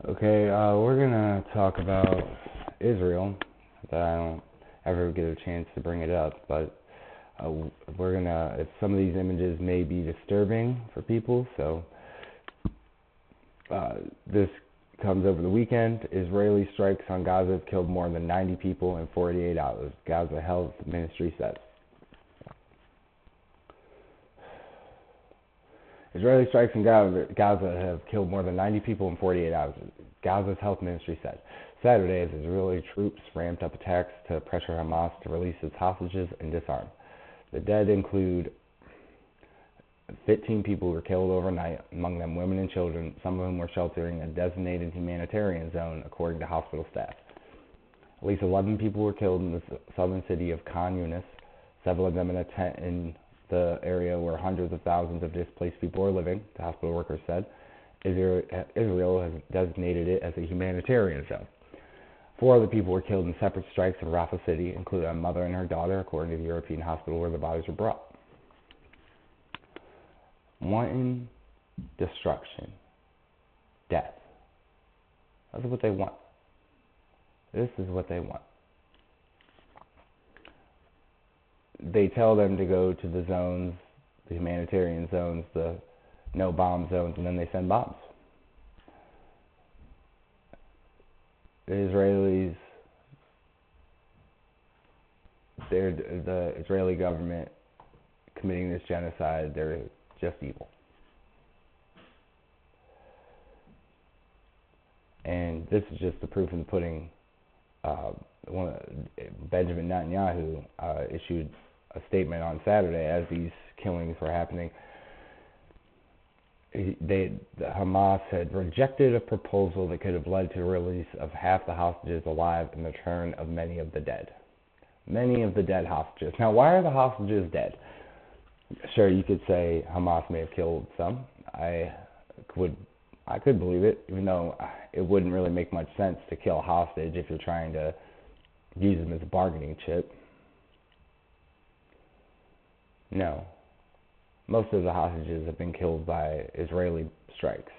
Okay, we're gonna talk about Israel. That I don't ever get a chance to bring it up, but some of these images may be disturbing for people, so this comes over the weekend. Israeli strikes on Gaza have killed more than 90 people in 48 hours, Gaza Health Ministry said. Israeli strikes in Gaza have killed more than 90 people in 48 hours, Gaza's health ministry said. Saturday, as Israeli troops ramped up attacks to pressure Hamas to release its hostages and disarm. The dead include 15 people who were killed overnight, among them women and children, some of whom were sheltering in a designated humanitarian zone, according to hospital staff. At least 11 people were killed in the southern city of Khan Yunis, several of them in a tent in the area where hundreds of thousands of displaced people are living, the hospital workers said. Israel has designated it as a humanitarian zone. 4 other people were killed in separate strikes in Rafah City, including a mother and her daughter, according to the European hospital where the bodies were brought. Wanting destruction, death. That's what they want. This is what they want. They tell them to go to the zones, the humanitarian zones, the no bomb zones, and then they send bombs. The Israelis, the Israeli government committing this genocide, they're just evil. And this is just the proof in the pudding. Benjamin Netanyahu issued a statement on Saturday as these killings were happening. Hamas had rejected a proposal that could have led to the release of half the hostages alive and the return of many of the dead. Many of the dead hostages. Now, why are the hostages dead? Sure, you could say Hamas may have killed some. I could believe it, even though it wouldn't really make much sense to kill a hostage if you're trying to use them as a bargaining chip. No. Most of the hostages have been killed by Israeli strikes.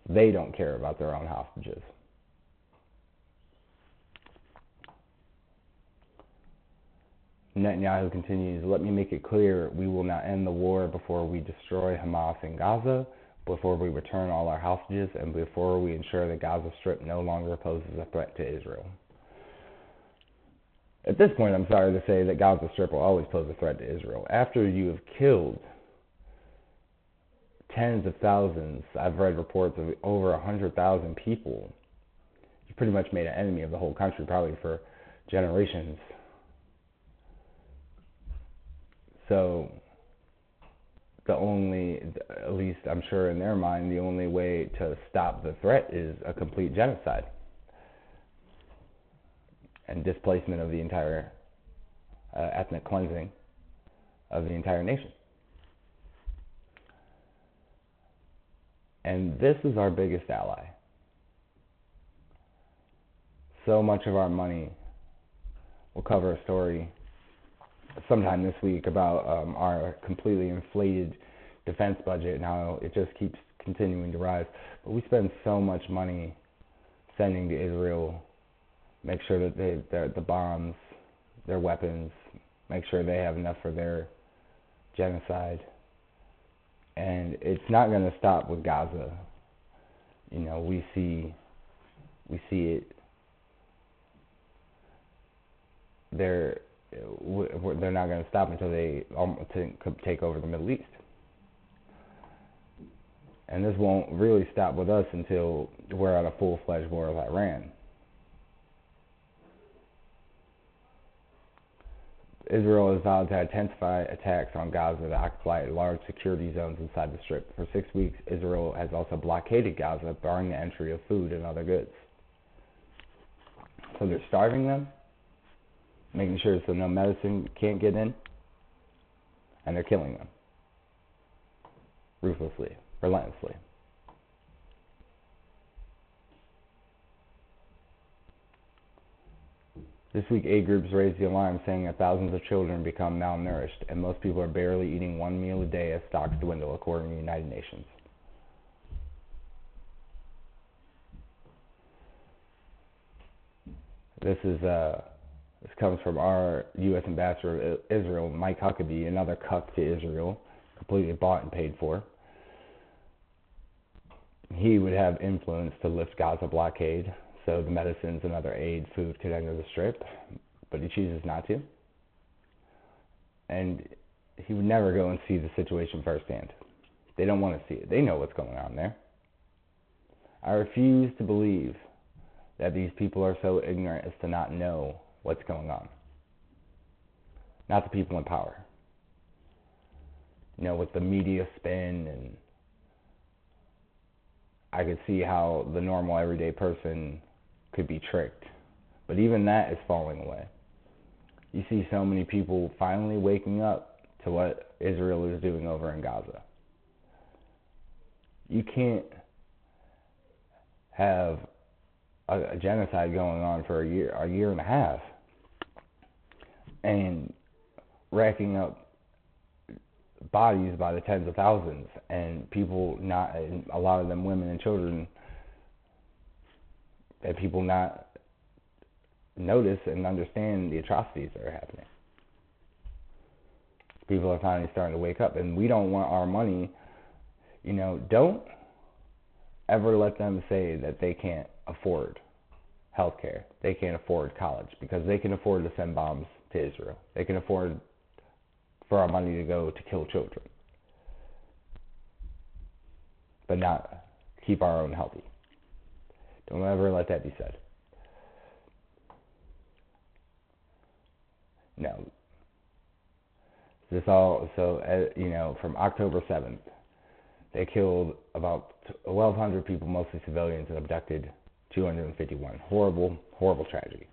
They don't care about their own hostages. Netanyahu continues, "Let me make it clear, we will not end the war before we destroy Hamas in Gaza, before we return all our hostages, and before we ensure the Gaza Strip no longer poses a threat to Israel." At this point, I'm sorry to say that Gaza Strip will always pose a threat to Israel. After you have killed tens of thousands, I've read reports of over 100,000 people, you pretty much made an enemy of the whole country, probably for generations. So, at least I'm sure in their mind, the only way to stop the threat is a complete genocide and displacement of the entire ethnic cleansing of the entire nation. And this is our biggest ally. So much of our money, we'll cover a story sometime this week about our completely inflated defense budget and how it just keeps continuing to rise. But we spend so much money sending to Israel, make sure that the bombs, their weapons, make sure they have enough for their genocide. And it's not going to stop with Gaza. You know, we see it. They're not going to stop until they take over the Middle East. And this won't really stop with us until we're at a full-fledged war with Iran. Israel has vowed to intensify attacks on Gaza that occupy large security zones inside the Strip. For 6 weeks, Israel has also blockaded Gaza, barring the entry of food and other goods. So they're starving them, making sure so no medicine can't get in, and they're killing them ruthlessly, relentlessly. This week, aid groups raised the alarm, saying that thousands of children become malnourished, and most people are barely eating one meal a day as stocks dwindle, according to the United Nations. This comes from our U.S. ambassador of Israel, Mike Huckabee, another cuck to Israel, completely bought and paid for. He would have influence to lift Gaza blockade so the medicines and other aid food could enter the Strip, but he chooses not to. And he would never go and see the situation firsthand. They don't want to see it. They know what's going on there. I refuse to believe that these people are so ignorant as to not know what's going on. Not the people in power. With the media spin, and I could see how the normal everyday person could be tricked. But even that is falling away. You see so many people finally waking up to what Israel is doing over in Gaza. You can't have a genocide going on for a year and a half, and racking up bodies by the tens of thousands, and people not, and a lot of them women and children, and people not notice and understand the atrocities that are happening. People are finally starting to wake up, and we don't want our money. Don't ever let them say that they can't afford healthcare, they can't afford college, because they can afford to send bombs to Israel. They can afford for our money to go to kill children, but not keep our own healthy. Don't ever let that be said. No. This all, from October 7th, they killed about 1,200 people, mostly civilians, and abducted 251. Horrible, horrible tragedy.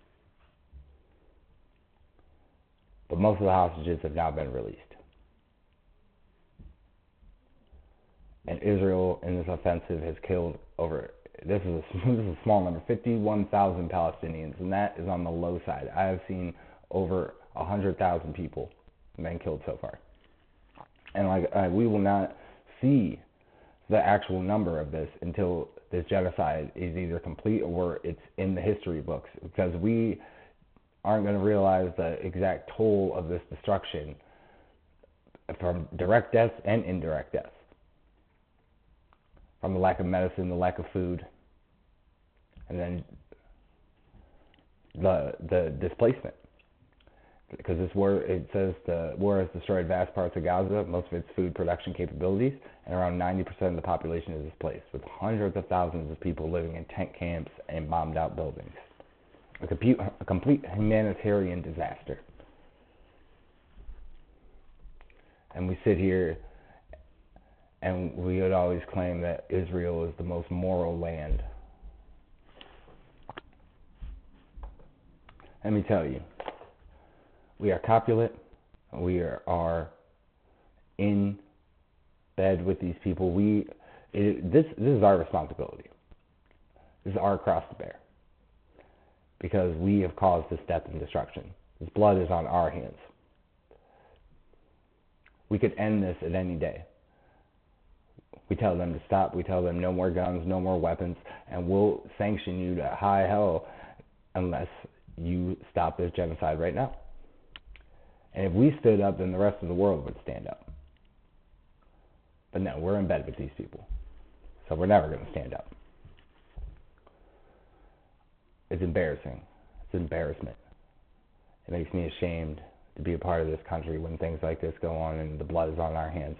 But most of the hostages have now been released. And Israel, in this offensive, has killed this is a small number, 51,000 Palestinians, and that is on the low side. I have seen over 100,000 people been killed so far. And we will not see the actual number of this until this genocide is either complete or it's in the history books, because we aren't going to realize the exact toll of this destruction from direct deaths and indirect deaths, from the lack of medicine, the lack of food, and then the displacement. Because this war, it says the war has destroyed vast parts of Gaza, most of its food production capabilities, and around 90% of the population is displaced, with hundreds of thousands of people living in tent camps and bombed out buildings. A complete humanitarian disaster. And we sit here and we would always claim that Israel is the most moral land. Let me tell you, we are copulate, we are in bed with these people. This is our responsibility. This is our cross to bear, because we have caused this death and destruction. This blood is on our hands. We could end this at any day. We tell them to stop. We tell them no more guns, no more weapons, and we'll sanction you to high hell unless you stop this genocide right now. And if we stood up, then the rest of the world would stand up. But no, we're in bed with these people, so we're never going to stand up. It's embarrassing. It's embarrassment. It makes me ashamed to be a part of this country when things like this go on and the blood is on our hands.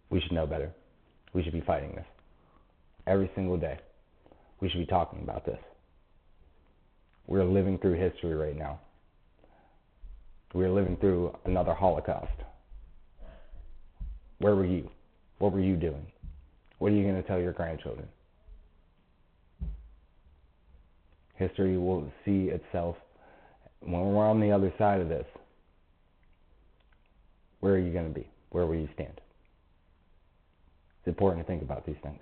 We should know better. We should be fighting this every single day. We should be talking about this. We're living through history right now. We're living through another Holocaust. Where were you? What were you doing? What are you going to tell your grandchildren? History will see itself when we're on the other side of this. Where are you going to be? Where will you stand? It's important to think about these things.